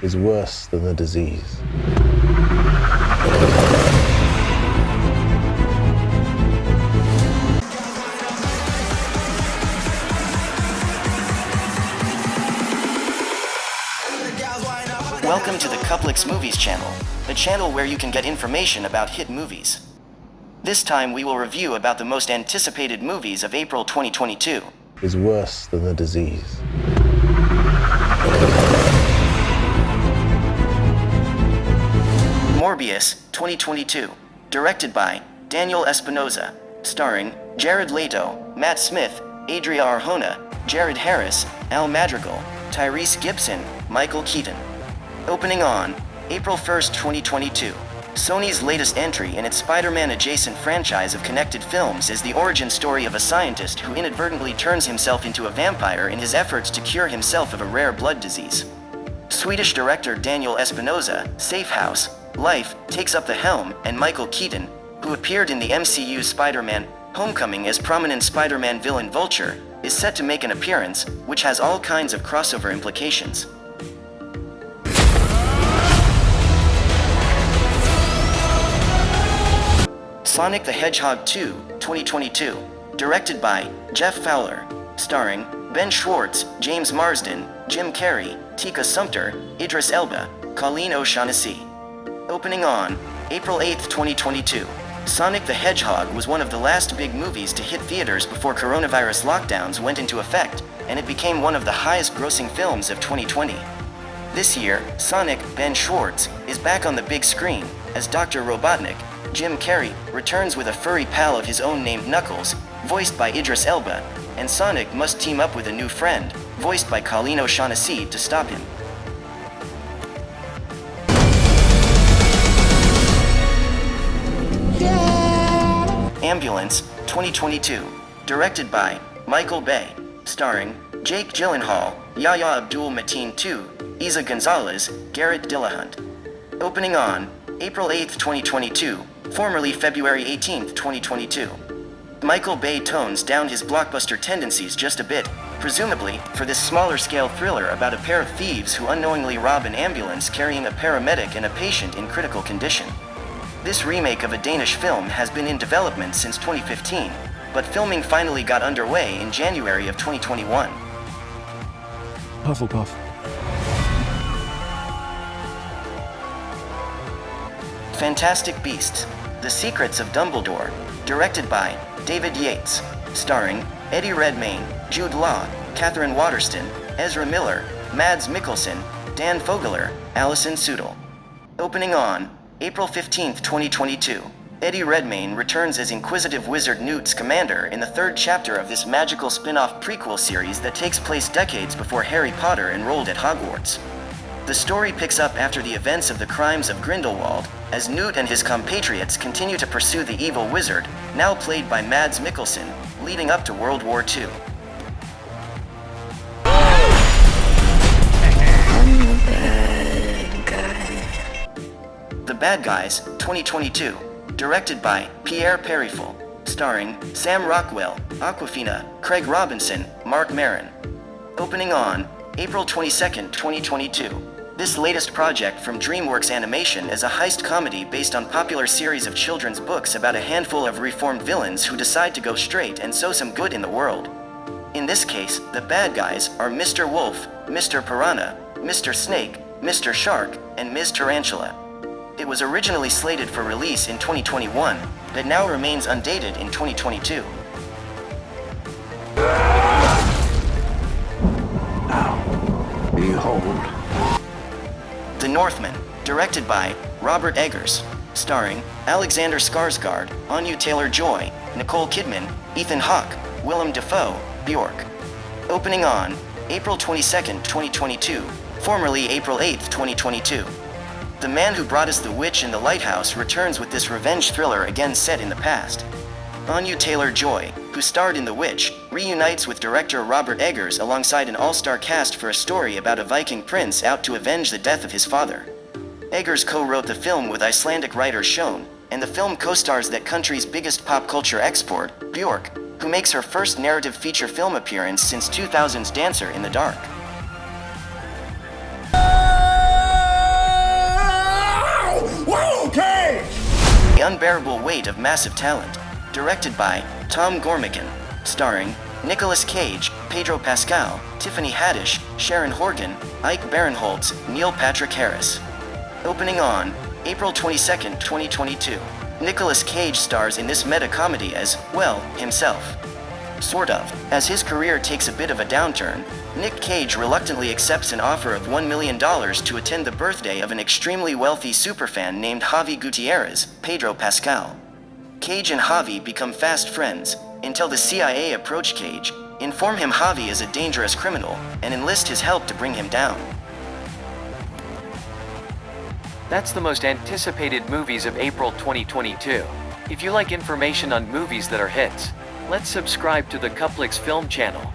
is worse than the disease. Welcome to the Couplix Movies channel, the channel where you can get information about hit movies. This time we will review about the most anticipated movies of April 2022. Is worse than the disease. Morbius, 2022, directed by Daniel Espinosa, starring Jared Leto, Matt Smith, Adria Arjona, Jared Harris, Al Madrigal, Tyrese Gibson, Michael Keaton. Opening on April 1st, 2022, Sony's latest entry in its Spider-Man adjacent franchise of connected films is the origin story of a scientist who inadvertently turns himself into a vampire in his efforts to cure himself of a rare blood disease. Swedish director Daniel Espinosa, Safe House, Life, takes up the helm, and Michael Keaton, who appeared in the MCU Spider-Man Homecoming as prominent Spider-Man villain Vulture, is set to make an appearance, which has all kinds of crossover implications. Sonic the Hedgehog 2, 2022, directed by Jeff Fowler, starring Ben Schwartz, James Marsden, Jim Carrey, Tika Sumpter, Idris Elba, Colleen O'Shaughnessy. Opening on April 8, 2022, Sonic the Hedgehog was one of the last big movies to hit theaters before coronavirus lockdowns went into effect, and it became one of the highest-grossing films of 2020. This year, Sonic, Ben Schwartz, is back on the big screen as Dr. Robotnik. Jim Carrey returns with a furry pal of his own named Knuckles, voiced by Idris Elba, and Sonic must team up with a new friend, voiced by Colleen O'Shaughnessy, to stop him. Ambulance, 2022, directed by Michael Bay, starring Jake Gyllenhaal, Yahya Abdul-Mateen II, Eiza Gonzalez, Garret, Dillahunt. Opening on April 8, 2022, formerly February 18, 2022. Michael Bay tones down his blockbuster tendencies just a bit, presumably for this smaller-scale thriller about a pair of thieves who unknowingly rob an ambulance carrying a paramedic and a patient in critical condition. This remake of a Danish film has been in development since 2015, but filming finally got underway in January of 2021. Hufflepuff. Fantastic Beasts: The Secrets of Dumbledore, directed by David Yates, starring Eddie Redmayne, Jude Law, Catherine Waterston, Ezra Miller, Mads Mikkelsen, Dan Fogler, Alison Sudol. Opening on April 15, 2022, Eddie Redmayne returns as Inquisitive Wizard Newt Scamander in the third chapter of this magical spin-off prequel series that takes place decades before Harry Potter enrolled at Hogwarts. The story picks up after the events of the crimes of Grindelwald, as Newt and his compatriots continue to pursue the evil wizard, now played by Mads Mikkelsen, leading up to World War II. The Bad Guys, 2022, directed by Pierre Perifel, starring Sam Rockwell, Awkwafina, Craig Robinson, Mark Maron. Opening on April 22, 2022. This latest project from DreamWorks Animation is a heist comedy based on popular series of children's books about a handful of reformed villains who decide to go straight and sow some good in the world. In this case, the bad guys are Mr. Wolf, Mr. Piranha, Mr. Snake, Mr. Shark, and Ms. Tarantula. It was originally slated for release in 2021, but now remains undated in 2022. Now, behold. The Northman, directed by Robert Eggers, starring Alexander Skarsgård, Anya Taylor-Joy, Nicole Kidman, Ethan Hawke, Willem Dafoe, Bjork. Opening on April 22, 2022, formerly April 8, 2022. The man who brought us The Witch in the Lighthouse returns with this revenge thriller again set in the past. Anya Taylor-Joy, who starred in The Witch, reunites with director Robert Eggers alongside an all-star cast for a story about a Viking prince out to avenge the death of his father. Eggers co-wrote the film with Icelandic writer Sjón, and the film co-stars that country's biggest pop culture export, Bjork, who makes her first narrative feature film appearance since 2000's Dancer in the Dark. Unbearable Weight of Massive Talent, directed by Tom Gormican, starring Nicolas Cage, Pedro Pascal, Tiffany Haddish, Sharon Horgan, Ike Barinholtz, Neil Patrick Harris. Opening on April 22, 2022. Nicolas Cage stars in this meta-comedy as, well, himself. Sort of. As his career takes a bit of a downturn, Nick Cage reluctantly accepts an offer of $1 million to attend the birthday of an extremely wealthy superfan named Javi Gutierrez, Pedro Pascal. Cage and Javi become fast friends, until the CIA approach Cage, inform him Javi is a dangerous criminal, and enlist his help to bring him down. That's the most anticipated movies of April 2022. If you like information on movies that are hits, let's subscribe to the Couplix Film channel.